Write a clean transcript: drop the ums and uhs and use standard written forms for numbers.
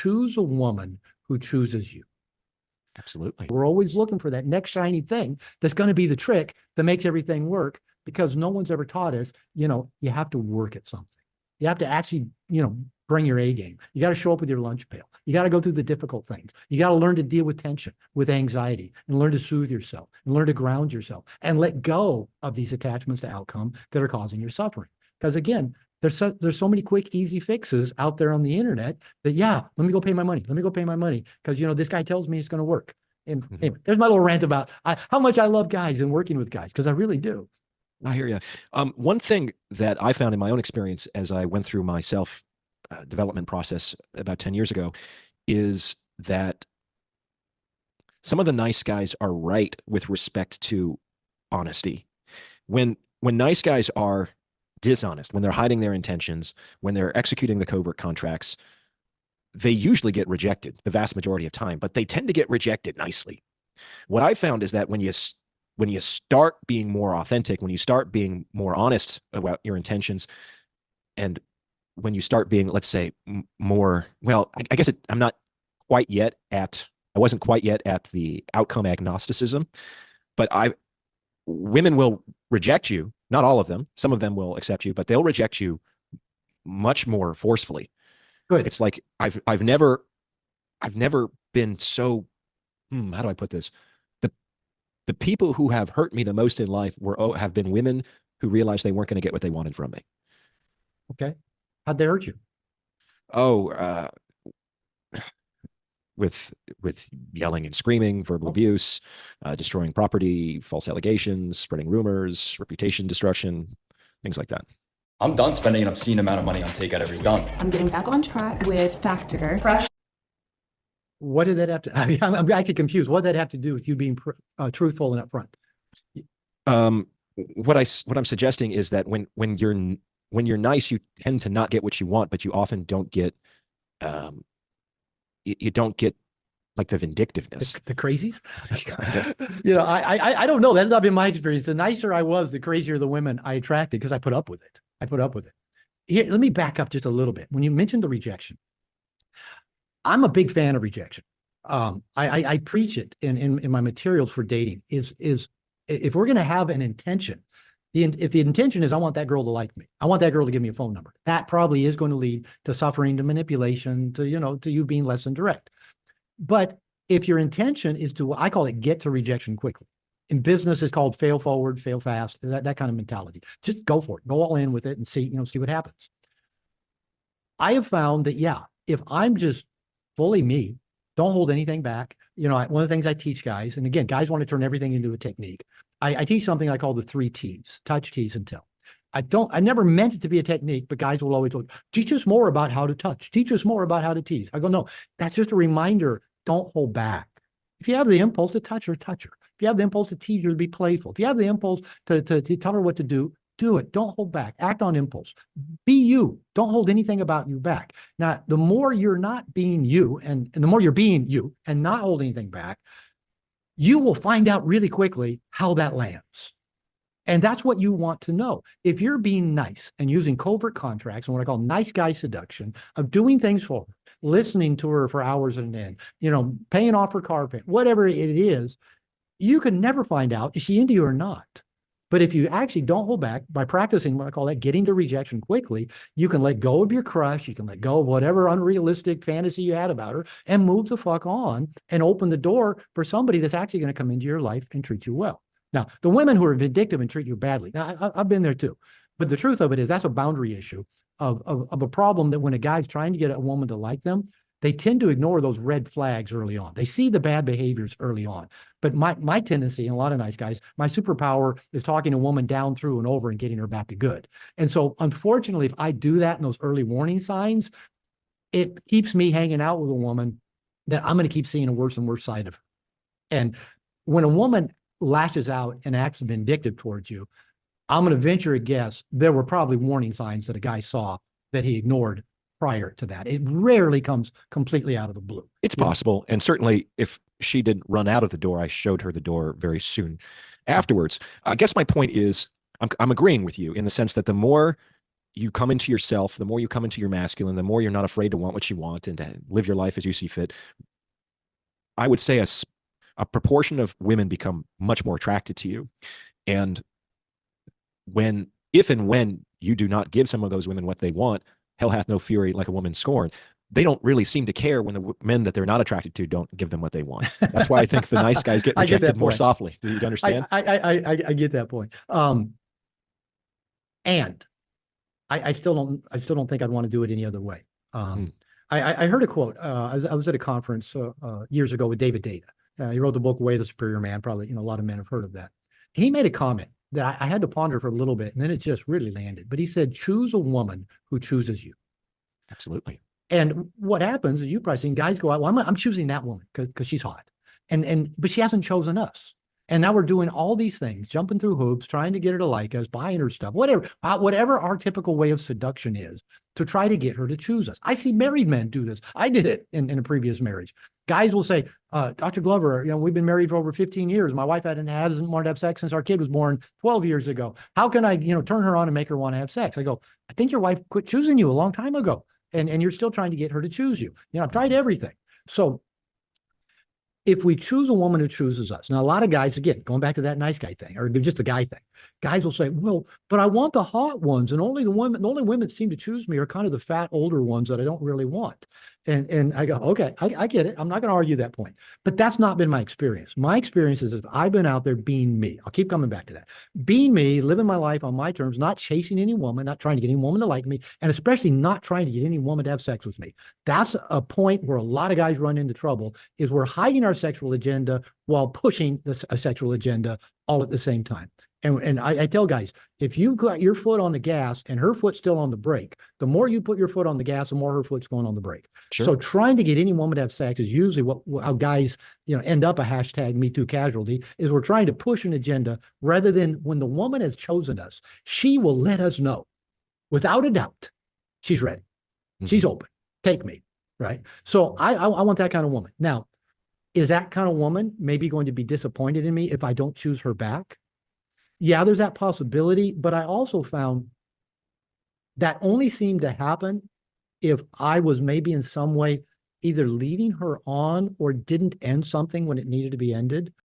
choose a woman who chooses you. Absolutely. We're always looking for that next shiny thing that's going to be the trick that makes everything work, because no one's ever taught us, you have to work at something. You have to actually, bring your A game. You got to show up with your lunch pail. You got to go through the difficult things. You got to learn to deal with tension, with anxiety, and learn to soothe yourself, and learn to ground yourself, and let go of these attachments to outcome that are causing your suffering. Because again, there's so many quick, easy fixes out there on the internet that, let me go pay my money. Let me go pay my money because, this guy tells me it's going to work. And anyway, there's my little rant about how much I love guys and working with guys, because I really do. I hear you. One thing that I found in my own experience as I went through my self development process about 10 years ago is that some of the nice guys are right with respect to honesty. When nice guys are dishonest, when they're hiding their intentions, when they're executing the covert contracts, they usually get rejected the vast majority of time, but they tend to get rejected nicely. What I found is that when you start being more authentic, when you start being more honest about your intentions, and when you start being, let's say, more, well, I guess I wasn't quite yet at the outcome agnosticism, but women will reject you. Not all of them. Some of them will accept you, but they'll reject you much more forcefully. Good. It's like I've never been so, how do I put this? The people who have hurt me the most in life have been women who realized they weren't going to get what they wanted from me. Okay. How'd they hurt you? Oh, with yelling and screaming, verbal abuse, destroying property, false allegations, spreading rumors, reputation destruction, things like that. I'm done spending an obscene amount of money on takeout every week. Done. I'm getting back on track with Factor. Fresh. What did that have to? I'm actually confused. What did that have to do with you being truthful and upfront? What I'm suggesting is that when you're nice, you tend to not get what you want, but you often don't get you don't get like the vindictiveness, the crazies. Kind of. I don't know. That's not been my experience. The nicer I was, the crazier the women I attracted, because I put up with it. Here, let me back up just a little bit. When you mentioned the rejection, I'm a big fan of rejection. I preach it in my materials for dating. Is if we're going to have an intention, if the intention is I want that girl to like me, I want that girl to give me a phone number, that probably is going to lead to suffering, to manipulation, to you being less than direct. But if your intention is to, I call it get to rejection quickly. In business, it's called fail forward, fail fast, that kind of mentality. Just go for it. Go all in with it and see what happens. I have found that, if I'm just fully me, don't hold anything back. One of the things I teach guys, and again, guys want to turn everything into a technique. I teach something I call the 3 T's: touch, tease, and tell. I never meant it to be a technique, but guys will always go, teach us more about how to touch. Teach us more about how to tease. I go, no, that's just a reminder. Don't hold back. If you have the impulse to touch her, touch her. If you have the impulse to tease her, to be playful. If you have the impulse to tell her what to do it. Don't hold back. Act on impulse. Be you. Don't hold anything about you back. Now, the more you're not being you, and the more you're being you and not holding anything back, you will find out really quickly how that lands. And that's what you want to know. If you're being nice and using covert contracts and what I call nice guy seduction, of doing things for her, listening to her for hours on end, paying off her car payment, whatever it is, you can never find out, is she into you or not? But if you actually don't hold back by practicing what I call that getting to rejection quickly, you can let go of your crush, you can let go of whatever unrealistic fantasy you had about her, and move the fuck on and open the door for somebody that's actually going to come into your life and treat you well. Now, the women who are vindictive and treat you badly, now, I've been there too. But the truth of it is that's a boundary issue of a problem that when a guy's trying to get a woman to like them, they tend to ignore those red flags early on. They see the bad behaviors early on. But my tendency, and a lot of nice guys, my superpower is talking a woman down through and over and getting her back to good. And so unfortunately, if I do that in those early warning signs, it keeps me hanging out with a woman that I'm going to keep seeing a worse and worse side of her. And when a woman lashes out and acts vindictive towards you, I'm going to venture a guess there were probably warning signs that a guy saw that he ignored prior to that. It rarely comes completely out of the blue. It's possible. And certainly if she didn't run out of the door, I showed her the door very soon afterwards. I guess my point is I'm agreeing with you in the sense that the more you come into yourself, the more you come into your masculine, the more you're not afraid to want what you want and to live your life as you see fit, I would say a proportion of women become much more attracted to you. And if and when you do not give some of those women what they want, hell hath no fury like a woman scorned. They don't really seem to care when the men that they're not attracted to don't give them what they want. That's why I think the nice guys get rejected more softly. Do you understand? I get that point. And I still don't think I'd want to do it any other way. I heard a quote. I was at a conference years ago with David Data. He wrote the book Way of the Superior Man. Probably, a lot of men have heard of that. He made a comment that I had to ponder for a little bit, and then it just really landed. But he said, choose a woman who chooses you. Absolutely. And what happens is, you've probably seen guys go out, well, I'm choosing that woman because she's hot. But she hasn't chosen us. And now we're doing all these things, jumping through hoops, trying to get her to like us, buying her stuff, whatever our typical way of seduction is, to try to get her to choose us. I see married men do this. I did it in a previous marriage. Guys will say, Dr. Glover, we've been married for over 15 years. My wife hasn't wanted to have sex since our kid was born 12 years ago. How can I, turn her on and make her want to have sex? I go, I think your wife quit choosing you a long time ago. And you're still trying to get her to choose you. I've tried everything. So if we choose a woman who chooses us, now a lot of guys, again, going back to that nice guy thing, or just the guy thing, guys will say, well, but I want the hot ones, and the only women that seem to choose me are kind of the fat older ones that I don't really want. And I go, okay, I get it. I'm not going to argue that point. But that's not been my experience. My experience is that I've been out there being me. I'll keep coming back to that. Being me, living my life on my terms, not chasing any woman, not trying to get any woman to like me, and especially not trying to get any woman to have sex with me. That's a point where a lot of guys run into trouble, is we're hiding our sexual agenda while pushing a sexual agenda all at the same time. And I tell guys, if you got your foot on the gas and her foot's still on the brake, the more you put your foot on the gas, the more her foot's going on the brake. Sure. So trying to get any woman to have sex is usually how guys, end up a hashtag Me Too casualty, is we're trying to push an agenda rather than, when the woman has chosen us, she will let us know without a doubt she's ready. She's open. Take me. Right. So I want that kind of woman. Now, is that kind of woman maybe going to be disappointed in me if I don't choose her back? Yeah, there's that possibility. But I also found that only seemed to happen if I was maybe in some way either leading her on or didn't end something when it needed to be ended.